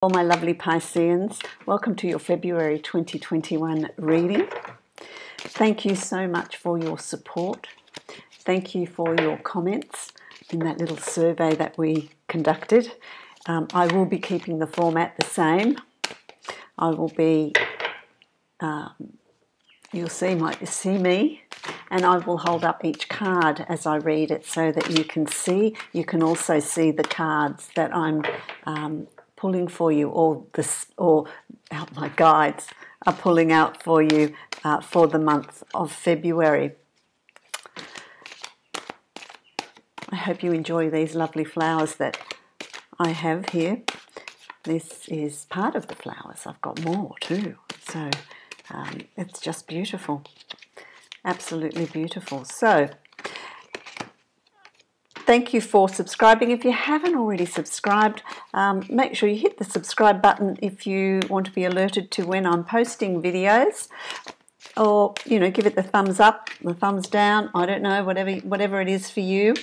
All my lovely Pisceans, welcome to your February 2021 reading. Thank you so much for your support. Thank you for your comments in that little survey that we conducted. I will be keeping the format the same. I will be, you'll see me, and I will hold up each card as I read it so that you can see. You can also see the cards that I'm pulling for you, or my guides are pulling out for you for the month of February. I hope you enjoy these lovely flowers that I have here. This is part of the flowers. I've got more too. So it's just beautiful. Absolutely beautiful. So thank you for subscribing. If you haven't already subscribed, make sure you hit the subscribe button if you want to be alerted to when I'm posting videos, or give it the thumbs up, the thumbs down, I don't know, whatever it is for you.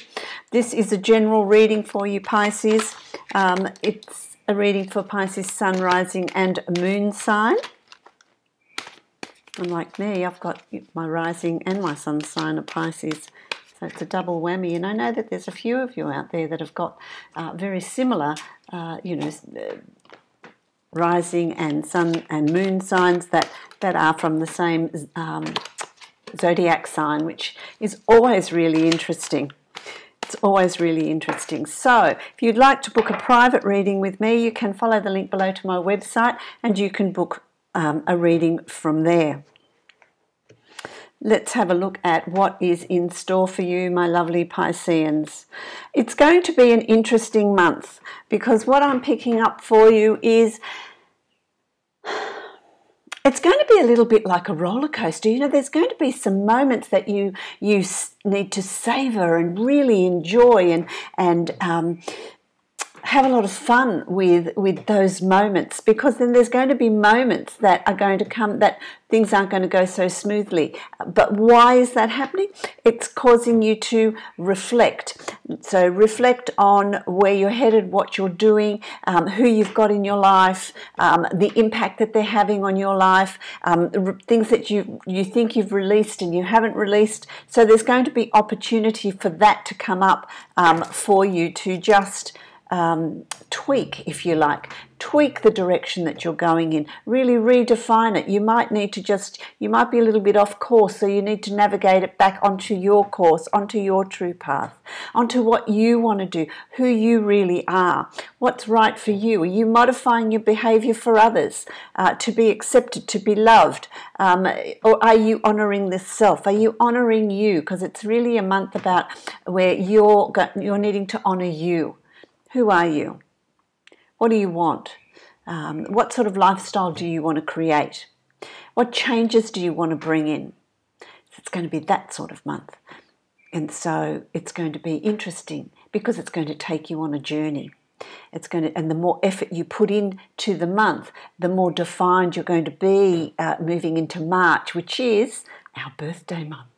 This is a general reading for you, Pisces. It's a reading for Pisces sun, rising and moon sign. Unlike me, I've got my rising and my sun sign of Pisces. So it's a double whammy, and I know that there's a few of you out there that have got very similar, rising and sun and moon signs that are from the same zodiac sign, which is always really interesting. It's always really interesting. So if you'd like to book a private reading with me, you can follow the link below to my website, and you can book a reading from there. Let's have a look at what is in store for you, my lovely Pisceans. It's going to be an interesting month, because what I'm picking up for you is it's going to be a little bit like a roller coaster. There's going to be some moments that you need to savor and really enjoy and have a lot of fun with those moments, because then there's going to be moments that are going to come that things aren't going to go so smoothly. But why is that happening? It's causing you to reflect. So reflect on where you're headed, what you're doing, who you've got in your life, the impact that they're having on your life, things that you think you've released and you haven't released. So there's going to be opportunity for that to come up for you to just tweak, if you like, tweak the direction that you're going in, really redefine it. You might need to you might be a little bit off course, so you need to navigate it back onto your course, onto your true path, onto what you want to do, who you really are, what's right for you. Are you modifying your behavior for others to be accepted, to be loved, or are you honoring the self? Are you honoring you? Because it's really a month about where you're needing to honor you. Who are you? What do you want? What sort of lifestyle do you want to create? What changes do you want to bring in? It's going to be that sort of month. And so it's going to be interesting, because it's going to take you on a journey. And the more effort you put into the month, the more defined you're going to be moving into March, which is our birthday month.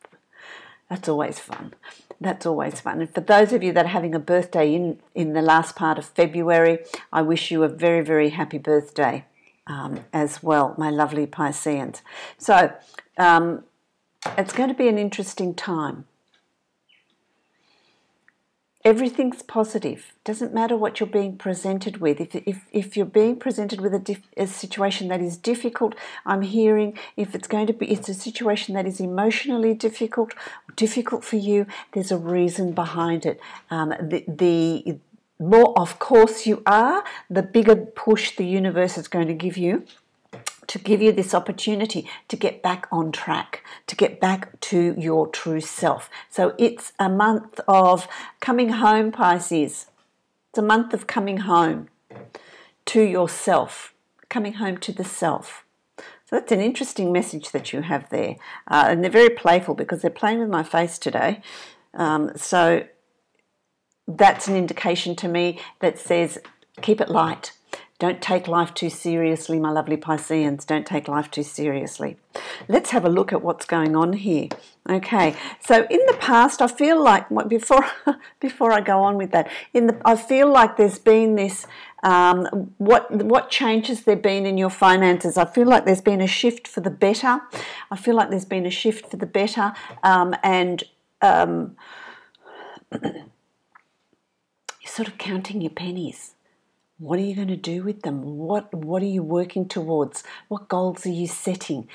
That's always fun. That's always fun. And for those of you that are having a birthday in the last part of February, I wish you a very, very happy birthday as well, my lovely Pisceans. So it's going to be an interesting time. Everything's positive. Doesn't matter what you're being presented with. If you're being presented with a situation that is difficult, I'm hearing it's a situation that is emotionally difficult for you, there's a reason behind it. The more off course you are, the bigger push the universe is going to give you this opportunity to get back on track, to get back to your true self. So it's a month of coming home, Pisces. It's a month of coming home to yourself, coming home to the self. So that's an interesting message that you have there. And they're very playful, because they're playing with my face today. So that's an indication to me that says, keep it light. Don't take life too seriously, my lovely Pisceans. Don't take life too seriously. Let's have a look at what's going on here. Okay, so in the past, I feel like, before I go on with that, I feel like there's been this What changes there been in your finances? I feel like there's been a shift for the better. I feel like there's been a shift for the better, and you're sort of counting your pennies. What are you going to do with them? What are you working towards? What goals are you setting?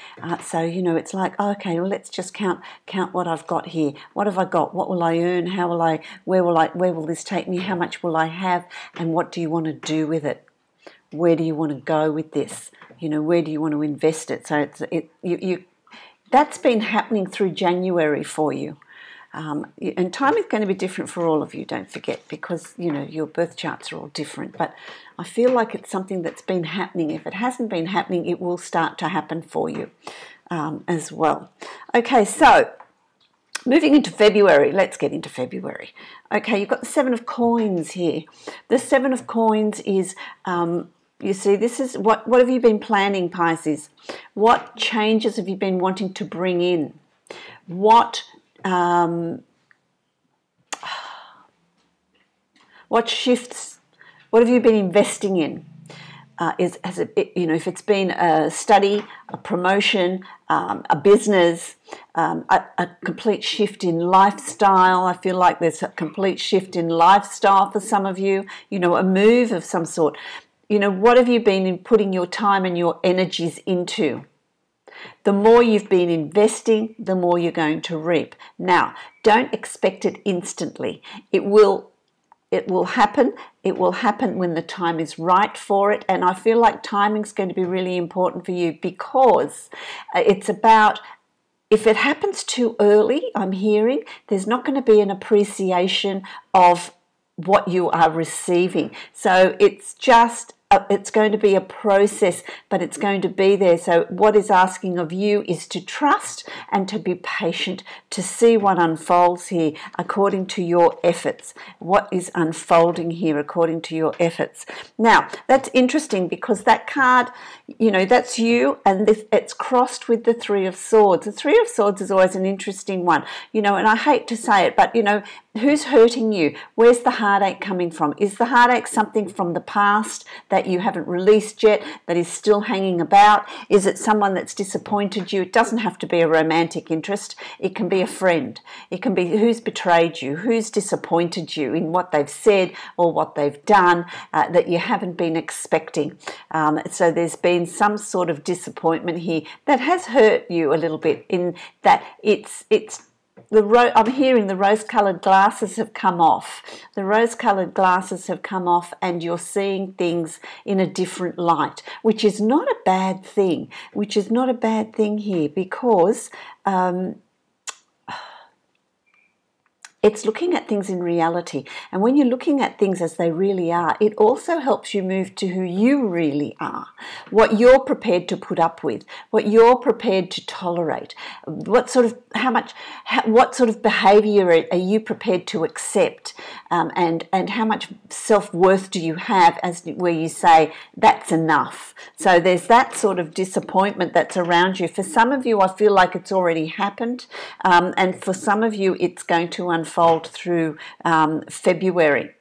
So it's like, okay, well, let's just count what I've got here. What have I got? What will I earn? How will I? Where will this take me? How much will I have? And what do you want to do with it? Where do you want to go with this? Where do you want to invest it? So that's been happening through January for you. And time is going to be different for all of you, don't forget, because, your birth charts are all different. But I feel like it's something that's been happening. If it hasn't been happening, it will start to happen for you as well. Okay, so moving into February, let's get into February. Okay, you've got the Seven of Coins here. The Seven of Coins is, you see, this is what have you been planning, Pisces? What changes have you been wanting to bring in? What shifts? What have you been investing in? If it's been a study, a promotion, a business, a complete shift in lifestyle. I feel like there's a complete shift in lifestyle for some of you. A move of some sort. What have you been putting your time and your energies into? The more you've been investing, the more you're going to reap. Now, don't expect it instantly. It will happen. It will happen when the time is right for it. And I feel like timing's going to be really important for you, because it's about, if it happens too early, I'm hearing, there's not going to be an appreciation of what you are receiving. So it's going to be a process, but it's going to be there. So what is asking of you is to trust and to be patient, to see what unfolds here according to your efforts. What is unfolding here according to your efforts? Now, that's interesting, because that card, that's you, and it's crossed with the Three of Swords. The Three of Swords is always an interesting one, and I hate to say it, but, who's hurting you? Where's the heartache coming from? Is the heartache something from the past that you haven't released yet, that is still hanging about? Is it someone that's disappointed you? It doesn't have to be a romantic interest. It can be a friend. It can be who's betrayed you, who's disappointed you in what they've said or what they've done that you haven't been expecting. So there's been some sort of disappointment here that has hurt you a little bit, in that I'm hearing the rose-coloured glasses have come off. The rose-coloured glasses have come off, and you're seeing things in a different light, which is not a bad thing. Here, because it's looking at things in reality. And when you're looking at things as they really are, it also helps you move to who you really are, what you're prepared to put up with, what you're prepared to tolerate, what sort of behaviour are you prepared to accept, and how much self-worth do you have, where you say, that's enough. So there's that sort of disappointment that's around you. For some of you, I feel like it's already happened, and for some of you, it's going to unfold through February.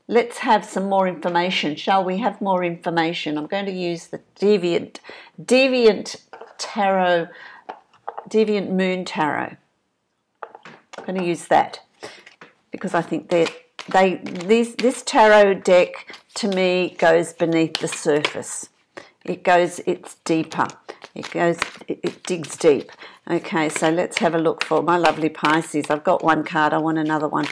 Let's have some more information. Shall we have more information? I'm going to use the Deviant Tarot, Deviant Moon Tarot. I'm going to use that, because I think this tarot deck to me goes beneath the surface. It's deeper. It digs deep. Okay, so let's have a look for my lovely Pisces. I've got one card. I want another one.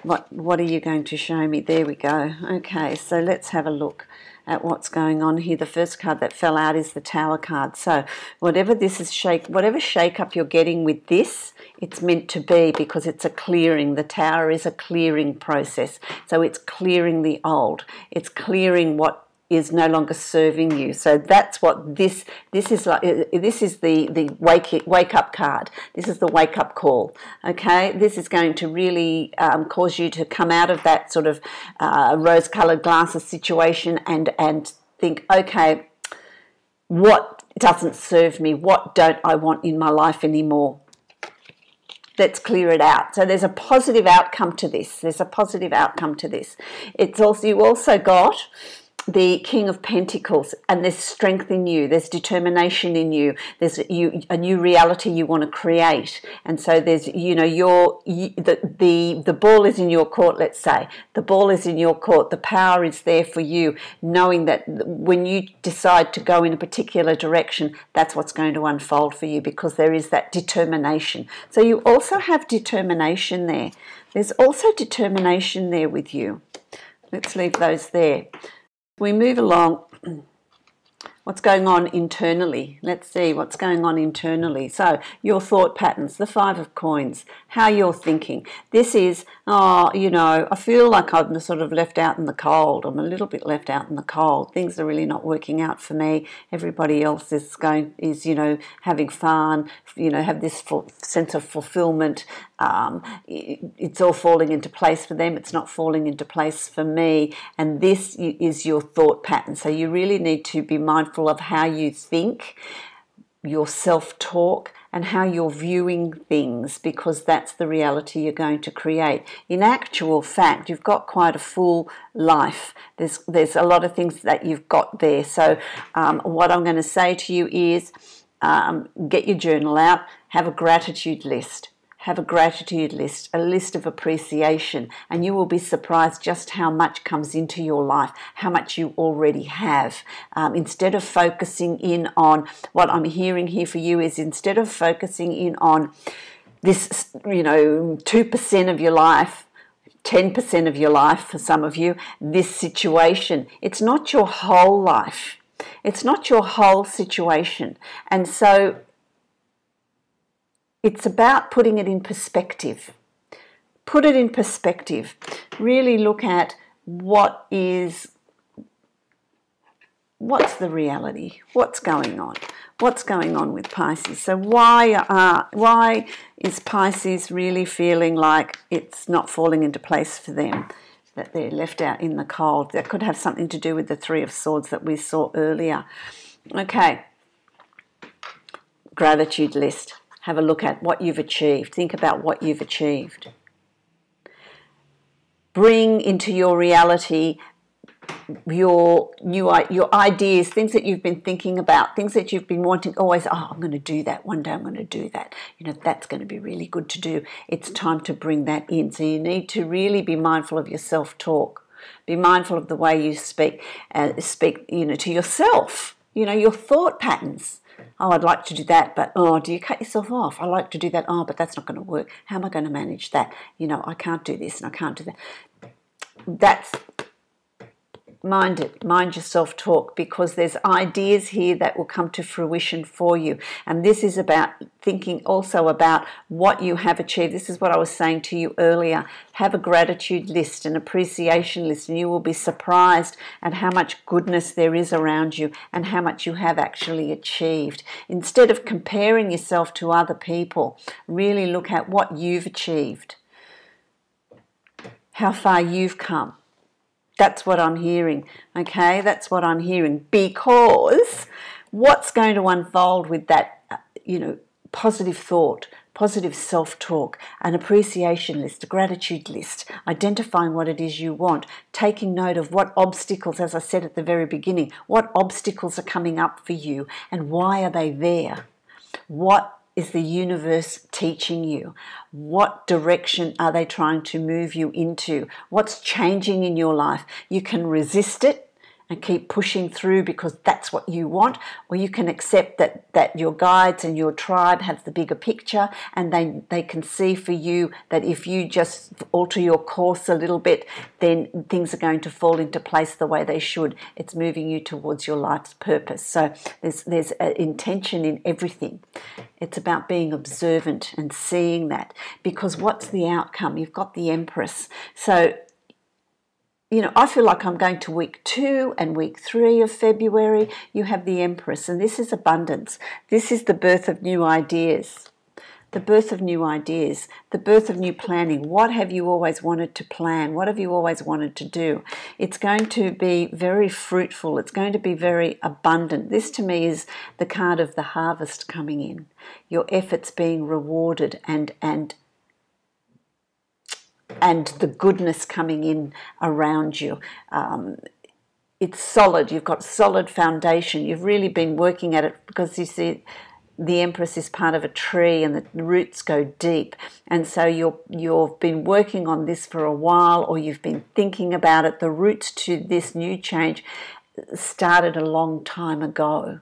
What are you going to show me? There we go. Okay, so let's have a look at what's going on here. The first card that fell out is the Tower card. So whatever shake up you're getting with this, it's meant to be, because it's a clearing. The Tower is a clearing process. So it's clearing the old. It's clearing what is no longer serving you. So that's what this is like. This is the wake up card. This is the wake up call. Okay, this is going to really cause you to come out of that sort of rose-coloured glasses situation and think, okay, what doesn't serve me? What don't I want in my life anymore? Let's clear it out. So there's a positive outcome to this. There's a positive outcome to this. It's also, you also got the King of Pentacles, and there's strength in you, there's determination in you, there's a new reality you want to create. And so there's, you know, the ball is in your court. Let's say the ball is in your court, the power is there for you, knowing that when you decide to go in a particular direction, that's what's going to unfold for you, because there is that determination. So you also have determination there. There's also determination there with you. Let's leave those there. We move along. What's going on internally? Let's see what's going on internally. So your thought patterns, the Five of Coins, how you're thinking. This is, oh, you know, I feel like I'm sort of left out in the cold. I'm a little bit left out in the cold. Things are really not working out for me. Everybody else is you know, having fun, you know, have this sense of fulfillment. It's all falling into place for them. It's not falling into place for me. And this is your thought pattern. So you really need to be mindful of how you think, your self-talk, and how you're viewing things, because that's the reality you're going to create. In actual fact, you've got quite a full life. There's a lot of things that you've got there. So what I'm going to say to you is get your journal out, have a gratitude list. Have a gratitude list, a list of appreciation, and you will be surprised just how much comes into your life, how much you already have. Instead of focusing in on, what I'm hearing here for you is, instead of focusing in on this, you know, 2% of your life, 10% of your life for some of you, this situation, it's not your whole life. It's not your whole situation. And so it's about putting it in perspective. Put it in perspective. Really look at what's the reality? What's going on? What's going on with Pisces? So why is Pisces really feeling like it's not falling into place for them, that they're left out in the cold? That could have something to do with the Three of Swords that we saw earlier. Okay. Gratitude list. Have a look at what you've achieved. Think about what you've achieved. Bring into your reality your ideas, things that you've been thinking about, things that you've been wanting always. Oh, I'm going to do that. One day I'm going to do that. You know, that's going to be really good to do. It's time to bring that in. So you need to really be mindful of your self-talk. Be mindful of the way you speak, you know, to yourself. You know, your thought patterns. Oh, I'd like to do that, but oh, do you cut yourself off? I like to do that. Oh, but that's not going to work. How am I going to manage that? You know, I can't do this and I can't do that. That's, mind it. Mind your self-talk, because there's ideas here that will come to fruition for you. And this is about thinking also about what you have achieved. This is what I was saying to you earlier. Have a gratitude list, an appreciation list, and you will be surprised at how much goodness there is around you and how much you have actually achieved. Instead of comparing yourself to other people, really look at what you've achieved, how far you've come. That's what I'm hearing, okay? That's what I'm hearing, because what's going to unfold with that, you know, positive thought, positive self-talk, an appreciation list, a gratitude list, identifying what it is you want, taking note of what obstacles, as I said at the very beginning, what obstacles are coming up for you and why are they there? What is the universe teaching you? What direction are they trying to move you into? What's changing in your life? You can resist it and keep pushing through because that's what you want, or you can accept that your guides and your tribe have the bigger picture, and they can see for you that if you just alter your course a little bit, then things are going to fall into place the way they should. It's moving you towards your life's purpose. So there's an intention in everything. It's about being observant and seeing that, because what's the outcome? You've got the Empress. So, you know, I feel like I'm going to week 2 and week 3 of February. You have the Empress, and this is abundance. This is the birth of new ideas. The birth of new ideas, the birth of new planning. What have you always wanted to plan? What have you always wanted to do? It's going to be very fruitful. It's going to be very abundant. This to me is the card of the harvest coming in. Your efforts being rewarded and and the goodness coming in around you. It's solid. You've got solid foundation. You've really been working at it because you see the Empress is part of a tree and the roots go deep. And so you've been working on this for a while, or you've been thinking about it. The roots to this new change started a long time ago,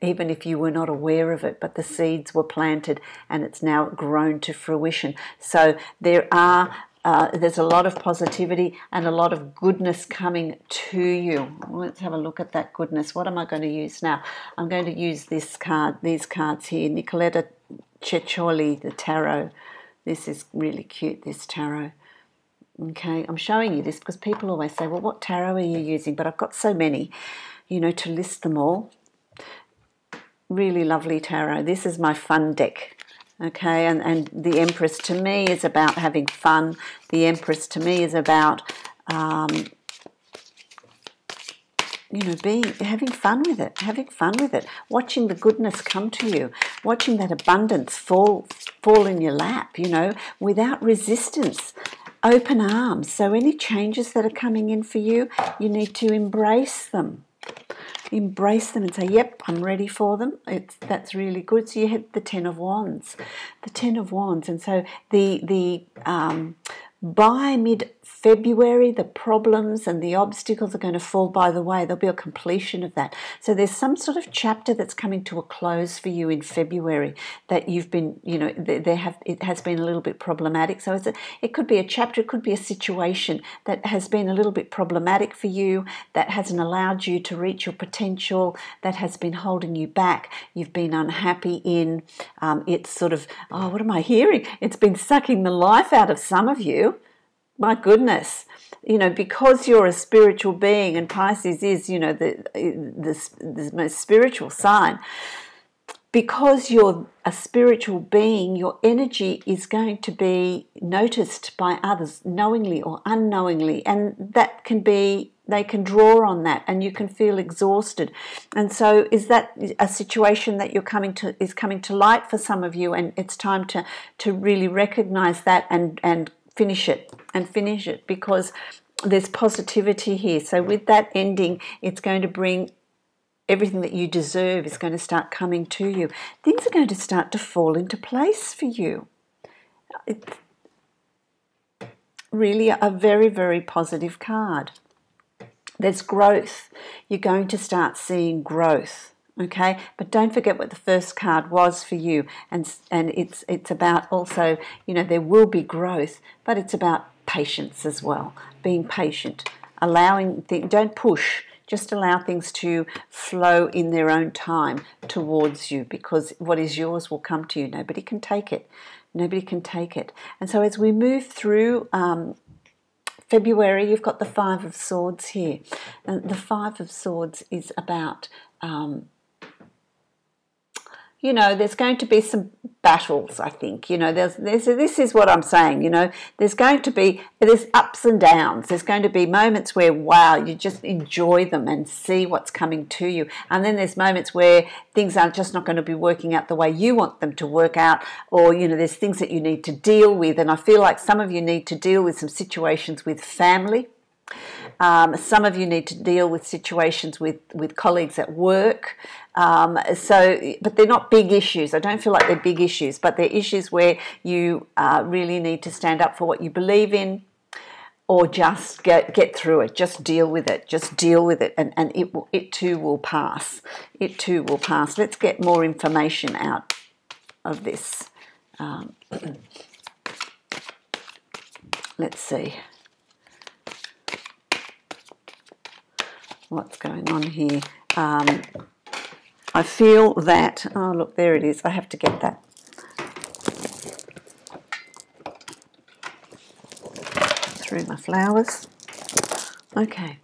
even if you were not aware of it, but the seeds were planted and it's now grown to fruition. So there's a lot of positivity and a lot of goodness coming to you. Let's have a look at that goodness. What am I going to use now? I'm going to use these cards here. Nicoletta Ceccioli, the tarot. This is really cute, this tarot. Okay, I'm showing you this because people always say, well, what tarot are you using? But I've got so many, to list them all. Really lovely tarot. This is my fun deck. Okay, and the Empress to me is about having fun. The Empress to me is about, having fun with it, watching the goodness come to you, watching that abundance fall in your lap, without resistance. Open arms. So any changes that are coming in for you, you need to embrace them. Embrace them and say, yep, I'm ready for them. That's really good. So you hit the Ten of Wands. The Ten of Wands. And so by mid-February, the problems and the obstacles are going to fall by the way. There'll be a completion of that. So there's some sort of chapter that's coming to a close for you in February that you've been, it has been a little bit problematic. So it could be a chapter, it could be a situation that has been a little bit problematic for you, that hasn't allowed you to reach your potential, that has been holding you back. You've been unhappy in, it's sort of, what am I hearing? It's been sucking the life out of some of you. My goodness, because you're a spiritual being, and Pisces is, the most spiritual sign. Because you're a spiritual being, your energy is going to be noticed by others, knowingly or unknowingly, and they can draw on that, and you can feel exhausted. And so, is that a situation that is coming to light for some of you? And it's time to really recognize that and finish it, because there's positivity here. So with that ending, it's going to bring everything that you deserve is going to start coming to you. Things are going to start to fall into place for you. It's really a very, very positive card. There's growth. You're going to start seeing growth. Okay, but don't forget what the first card was for you, and it's about also, there will be growth, but it's about patience as well. Being patient, allowing things. Don't push. Just allow things to flow in their own time towards you, because what is yours will come to you. Nobody can take it. Nobody can take it. And so as we move through February, you've got the Five of Swords here, and the Five of Swords is about there's going to be some battles, I think. This is what I'm saying, there's ups and downs. There's going to be moments where, wow, you just enjoy them and see what's coming to you. And then there's moments where things are just not going to be working out the way you want them to work out, or, there's things that you need to deal with. And I feel like some of you need to deal with some situations with family. Some of you need to deal with situations with colleagues at work. But they're not big issues. I don't feel like they're big issues, but they're issues where you really need to stand up for what you believe in, or just get through it. Just deal with it. Just deal with it, and it too will pass. It too will pass. Let's get more information out of this. Let's see. What's going on here? I feel that, oh look, there it is. I have to get that. Through my flowers. Okay.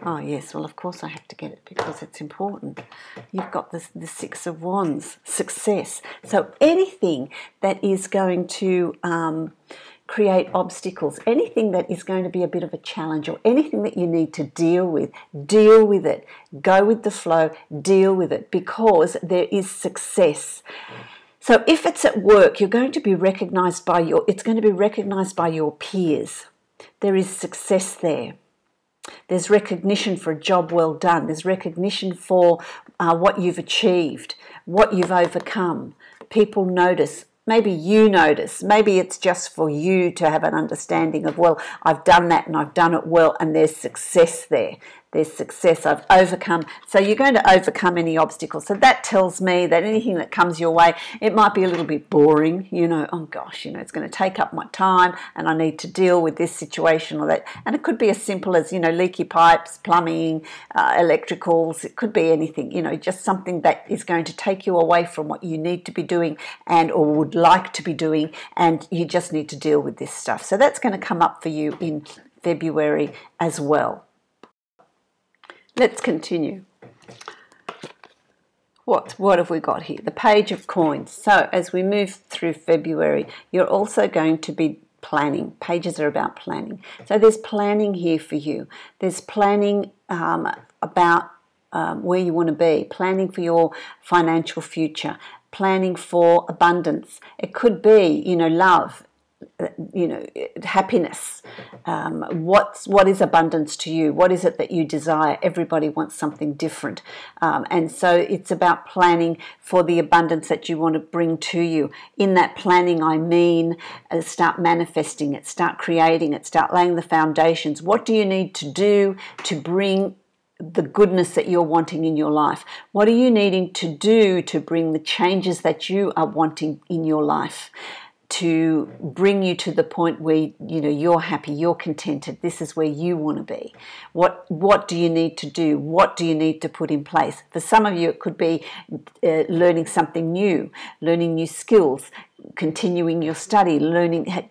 Oh yes, well of course I have to get it because it's important. You've got the Six of Wands, success. So anything that is going to create obstacles, anything that is going to be a bit of a challenge, or anything that you need to deal with it. Go with the flow, deal with it, because there is success. So if it's at work, you're going to be recognized by it's going to be recognized by your peers. There is success there. There's recognition for a job well done. There's recognition for what you've achieved, what you've overcome. People notice. Maybe you notice. Maybe it's just for you to have an understanding of, well, I've done that and I've done it well, and there's success there. There's success. I've overcome. So you're going to overcome any obstacles. So that tells me that anything that comes your way, it might be a little bit boring. You know, oh gosh, you know, it's going to take up my time and I need to deal with this situation or that. And it could be as simple as, you know, leaky pipes, plumbing, electricals. It could be anything, you know, just something that is going to take you away from what you need to be doing and or would like to be doing, and you just need to deal with this stuff. So that's going to come up for you in February as well. Let's continue. What have we got here? The Page of Coins. So as we move through February, you're also going to be planning. Pages are about planning. So there's planning here for you. There's planning about where you want to be, planning for your financial future, planning for abundance. It could be, you know, love, you know, happiness. What is abundance to you? What is it that you desire? Everybody wants something different, and so it's about planning for the abundance that you want to bring to you. In that planning, I mean, start manifesting it, start creating it, start laying the foundations. What do you need to do to bring the goodness that you're wanting in your life? What are you needing to do to bring the changes that you are wanting in your life, to bring you to the point where, you know, you're happy, you're contented, this is where you want to be? What do you need to do? What do you need to put in place? For some of you, it could be learning something new, learning new skills, continuing your study,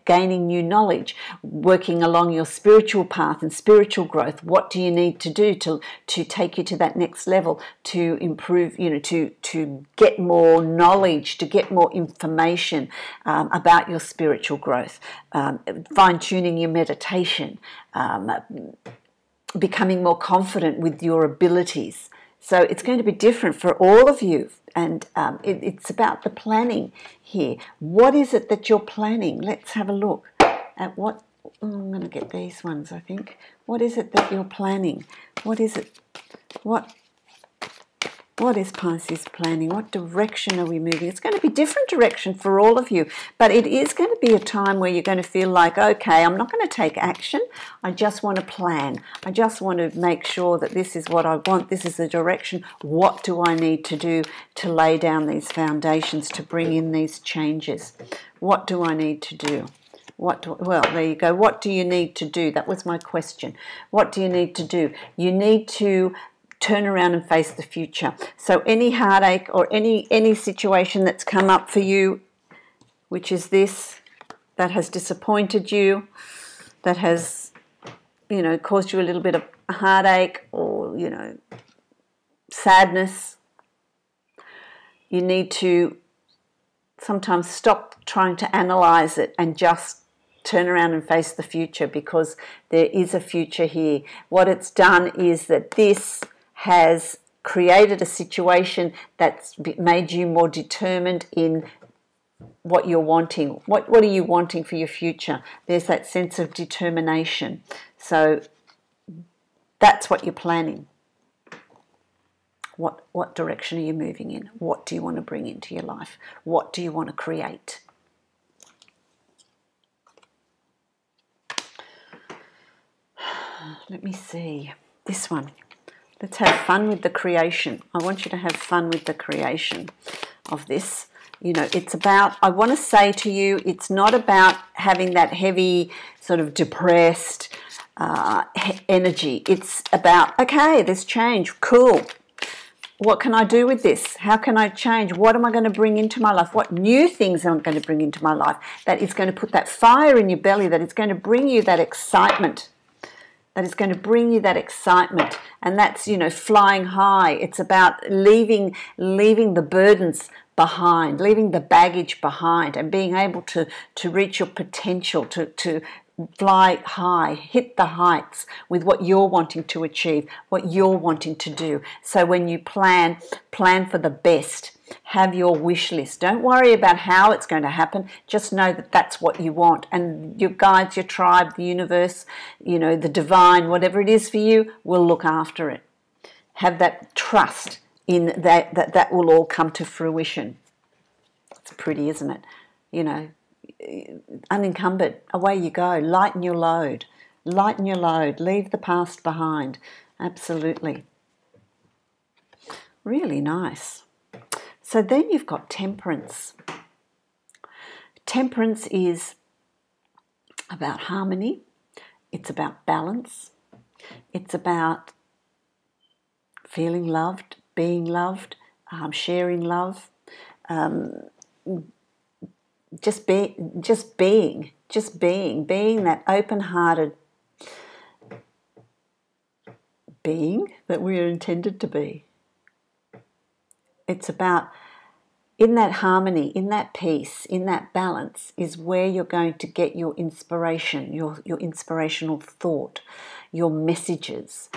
gaining new knowledge, working along your spiritual path and spiritual growth. What do you need to do to take you to that next level, to improve, you know, to get more knowledge, to get more information about your spiritual growth, fine-tuning your meditation, becoming more confident with your abilities. So it's going to be different for all of you, and it's about the planning here. What is it that you're planning? Let's have a look at what... I'm going to get these ones, I think. What is it that you're planning? What is it? What is Pisces planning? What direction are we moving? It's going to be different direction for all of you, but it is going to be a time where you're going to feel like, okay, I'm not going to take action. I just want to plan. I just want to make sure that this is what I want. This is the direction. What do I need to do to lay down these foundations, to bring in these changes? What do I need to do? Well, there you go. What do you need to do? That was my question. What do you need to do? You need to turn around and face the future. So any heartache or any situation that's come up for you, which is this, that has disappointed you, that has, you know, caused you a little bit of heartache or, you know, sadness, you need to sometimes stop trying to analyze it and just turn around and face the future, because there is a future here. What it's done is that this has created a situation that's made you more determined in what you're wanting. What are you wanting for your future? There's that sense of determination. So that's what you're planning. What direction are you moving in? What do you want to bring into your life? What do you want to create? Let me see. This one. Let's have fun with the creation. I want you to have fun with the creation of this. You know, it's about, I want to say to you, it's not about having that heavy, sort of depressed energy. It's about, okay, there's change, cool. What can I do with this? How can I change? What am I going to bring into my life? What new things am I going to bring into my life that is going to put that fire in your belly, that is going to bring you that excitement? That is going to bring you that excitement, and that's, you know, flying high. It's about leaving the burdens behind, leaving the baggage behind, and being able to reach your potential, to fly high, hit the heights with what you're wanting to achieve, what you're wanting to do. So when you plan for the best. Have your wish list. Don't worry about how it's going to happen. Just know that that's what you want. And your guides, your tribe, the universe, the divine, whatever it is for you, will look after it. Have that trust in that will all come to fruition. It's pretty, isn't it? Unencumbered, away you go. Lighten your load. Lighten your load. Leave the past behind. Absolutely. Really nice. So then you've got temperance. Temperance is about harmony. It's about balance. It's about feeling loved, being loved, sharing love, just being that open-hearted being that we are intended to be. It's about, in that harmony, in that peace, in that balance is where you're going to get your inspiration, your inspirational thought, your messages,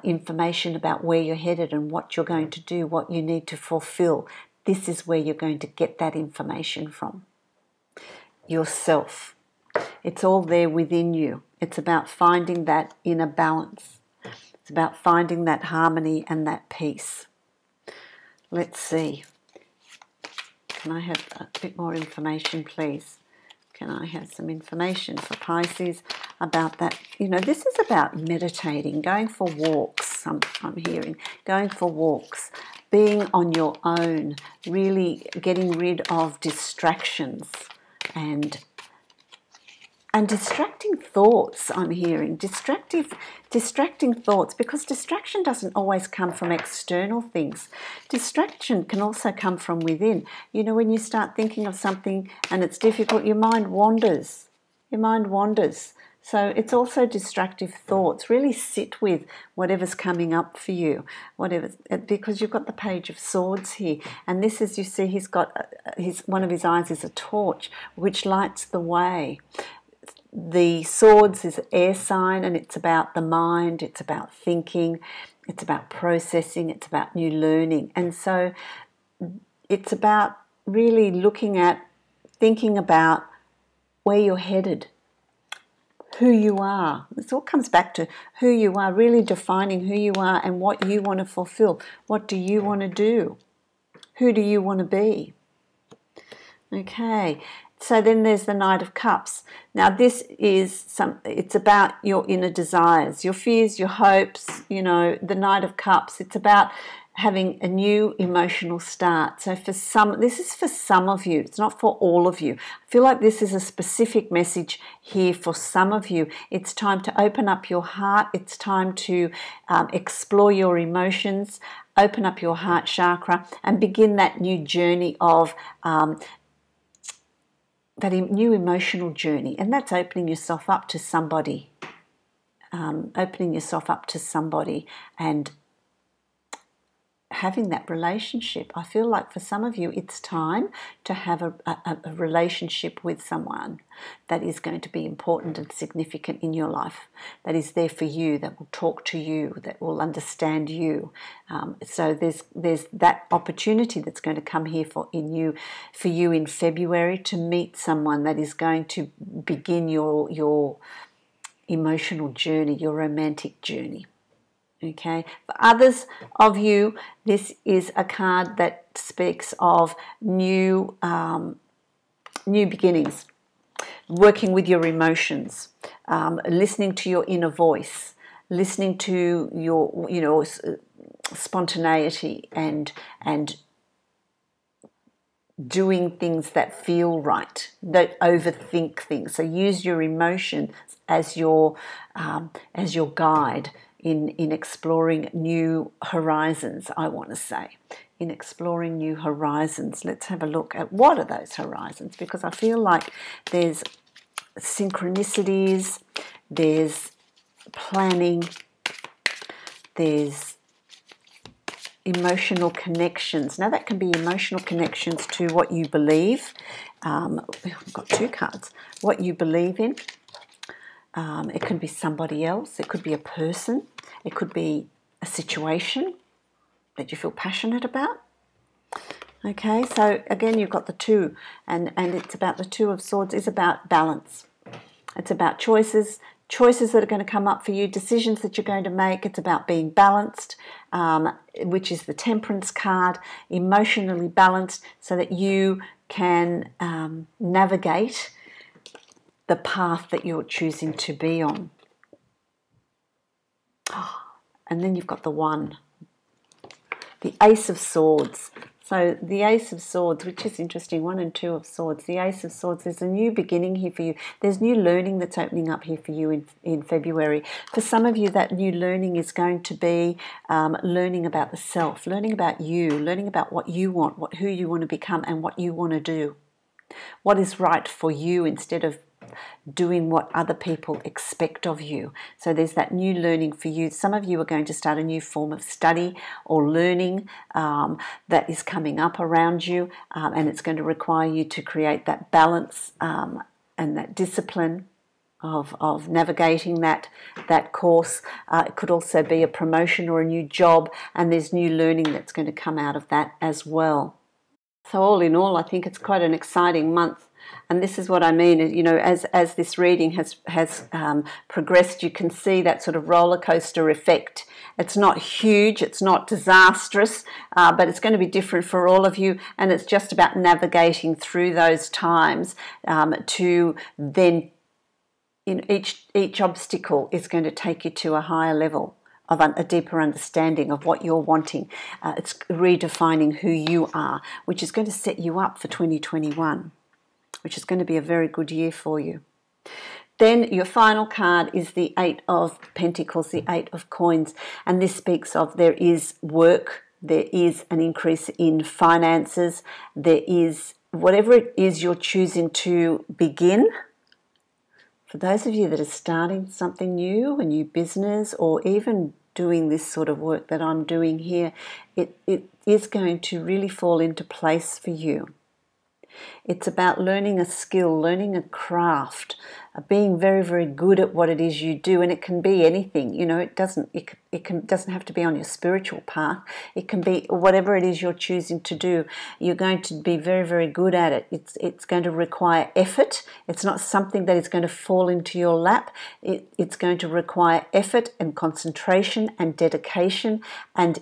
information about where you're headed and what you're going to do, what you need to fulfill. This is where you're going to get that information from. Yourself. It's all there within you. It's about finding that inner balance. It's about finding that harmony and that peace. Let's see. Can I have a bit more information, please? Can I have some information for Pisces about that? This is about meditating, going for walks, I'm hearing. Going for walks, being on your own, really getting rid of distractions and distracting thoughts, I'm hearing. Distracting thoughts, because distraction doesn't always come from external things. Distraction can also come from within. When you start thinking of something and it's difficult, your mind wanders. Your mind wanders. So it's also distractive thoughts. Really sit with whatever's coming up for you, because you've got the Page of Swords here. And this is, you see, he's got, one of his eyes is a torch, which lights the way. The Swords is an air sign, and it's about the mind, it's about thinking, it's about processing, it's about new learning. And so it's about really thinking about where you're headed, who you are. This all comes back to who you are, really defining who you are and what you want to fulfill. What do you want to do? Who do you want to be? Okay. So then there's the Knight of Cups. Now this is it's about your inner desires, your fears, your hopes, the Knight of Cups. It's about having a new emotional start. So this is for some of you. It's not for all of you. I feel like this is a specific message here for some of you. It's time to open up your heart. It's time to explore your emotions, open up your heart chakra and begin that new journey of that new emotional journey, and that's opening yourself up to somebody, and having that relationship. I feel like for some of you, it's time to have a relationship with someone that is going to be important and significant in your life, that is there for you, that will talk to you, that will understand you. So there's that opportunity that's going to come here for you in February to meet someone that is going to begin your emotional journey, your romantic journey. Okay, for others of you, this is a card that speaks of new beginnings, working with your emotions, listening to your inner voice, listening to your spontaneity and doing things that feel right. Don't overthink things. So use your emotions as your guide in exploring new horizons, I want to say. In exploring new horizons. Let's have a look at what are those horizons, because I feel like there's synchronicities, there's planning, there's emotional connections. Now that can be emotional connections to what you believe. I've got two cards. What you believe in. It could be somebody else. It could be a person. It could be a situation that you feel passionate about. Okay, so again, you've got the Two, and it's about the Two of Swords is about balance. It's about choices that are going to come up for you, decisions that you're going to make. It's about being balanced, which is the Temperance card, emotionally balanced so that you can navigate the path that you're choosing to be on. And then you've got the One, the Ace of Swords. So the Ace of Swords, which is interesting, 1 and 2 of Swords. The Ace of Swords, there's a new beginning here for you. There's new learning that's opening up here for you in February. For some of you, that new learning is going to be learning about the self, learning about you, learning about what you want, who you want to become and what you want to do. What is right for you instead of doing what other people expect of you. So there's that new learning for you. Some of you are going to start a new form of study or learning that is coming up around you, and it's going to require you to create that balance and that discipline of navigating that course. It could also be a promotion or a new job, and there's new learning that's going to come out of that as well. So all in all, I think it's quite an exciting month. And this is what I mean, you know, as this reading has progressed, you can see that sort of roller coaster effect. It's not huge, it's not disastrous, but it's going to be different for all of you. And it's just about navigating through those times to then, each obstacle is going to take you to a higher level of a deeper understanding of what you're wanting. It's redefining who you are, which is going to set you up for 2021. Which is going to be a very good year for you. Then your final card is the 8 of Pentacles, the 8 of Coins, and this speaks of there is work, there is an increase in finances, there is whatever it is you're choosing to begin. For those of you that are starting something new, a new business, or even doing this sort of work that I'm doing here, it is going to really fall into place for you. It's about learning a skill, learning a craft, being very, very good at what it is you do, and it can be anything. You know, it doesn't have to be on your spiritual path. It can be whatever it is you're choosing to do. You're going to be very, very good at it. It's going to require effort. It's not something that is going to fall into your lap. It's going to require effort and concentration and dedication. And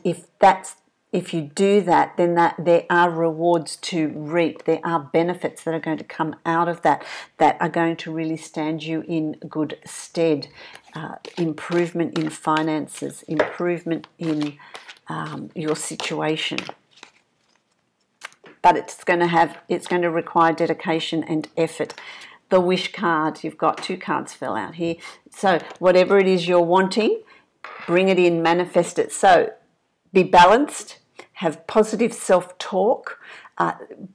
if you do that, then there are rewards to reap. There are benefits that are going to come out of that are going to really stand you in good stead. Improvement in finances, improvement in your situation. But it's going to require dedication and effort. The Wish card, you've got 2 cards fell out here. So whatever it is you're wanting, bring it in, manifest it. So be balanced, have positive self-talk,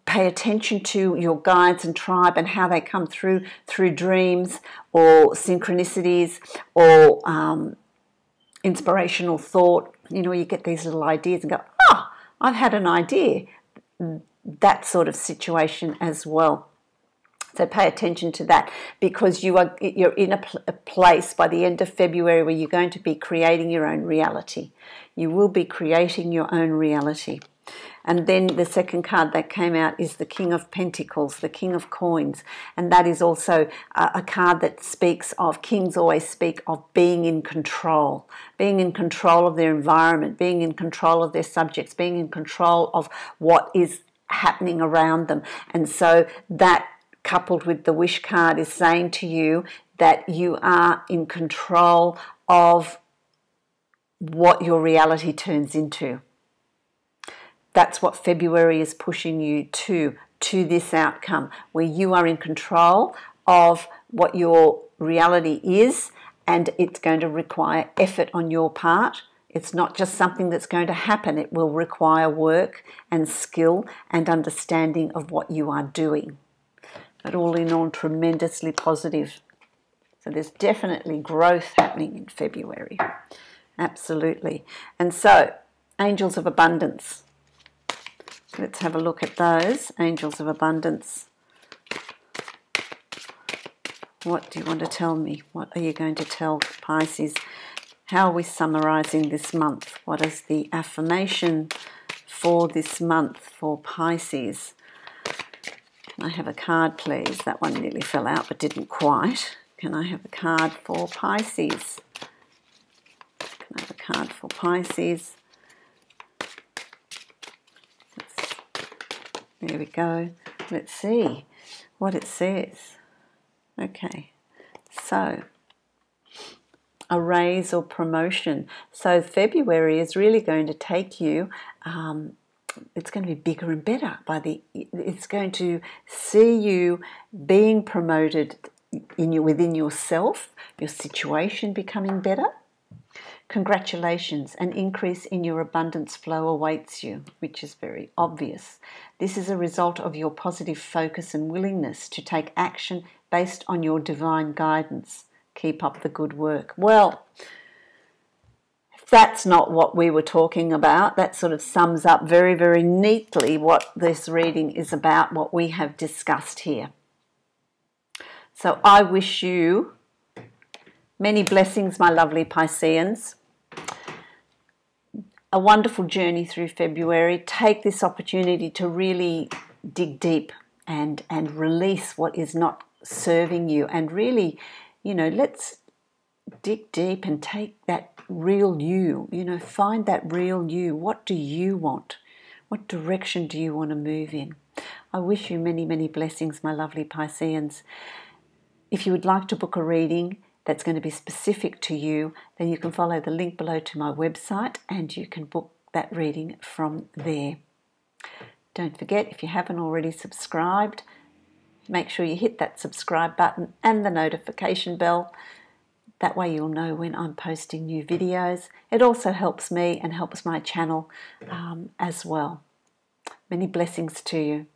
pay attention to your guides and tribe and how they come through dreams or synchronicities or inspirational thought. You know, you get these little ideas and go, I've had an idea. That sort of situation as well. So pay attention to that, because you're in a place by the end of February where you're going to be creating your own reality. You will be creating your own reality. And then the second card that came out is the King of Pentacles, the King of Coins. And that is also a card that speaks of, kings always speak of being in control of their environment, being in control of their subjects, being in control of what is happening around them. And so that, coupled with the Wish card, is saying to you that you are in control of what your reality turns into. That's what February is pushing you to this outcome, where you are in control of what your reality is, and it's going to require effort on your part. It's not just something that's going to happen. It will require work and skill and understanding of what you are doing. But all in all, tremendously positive. So there's definitely growth happening in February. Absolutely. And so, angels of abundance. Let's have a look at those. Angels of abundance. What do you want to tell me? What are you going to tell Pisces? How are we summarizing this month? What is the affirmation for this month for Pisces? Can I have a card, please? That one nearly fell out but didn't quite. Can I have a card for Pisces? Can I have a card for Pisces? There we go. Let's see what it says. Okay, so a raise or promotion. So February is really going to take you, it's going to be bigger and better. It's going to see you being promoted within yourself, your situation becoming better. Congratulations, an increase in your abundance flow awaits you, which is very obvious. This is a result of your positive focus and willingness to take action based on your divine guidance. Keep up the good work. Well, that's not what we were talking about. That sort of sums up very, very neatly what this reading is about, what we have discussed here. So I wish you many blessings, my lovely Pisceans. A wonderful journey through February. Take this opportunity to really dig deep and release what is not serving you, and really, let's dig deep and take that real you, find that real you. What do you want? What direction do you want to move in? I wish you many, many blessings, my lovely Pisceans. If you would like to book a reading that's going to be specific to you, then you can follow the link below to my website and you can book that reading from there. Don't forget, if you haven't already subscribed, make sure you hit that subscribe button and the notification bell. That way you'll know when I'm posting new videos. It also helps me and helps my channel as well. Many blessings to you.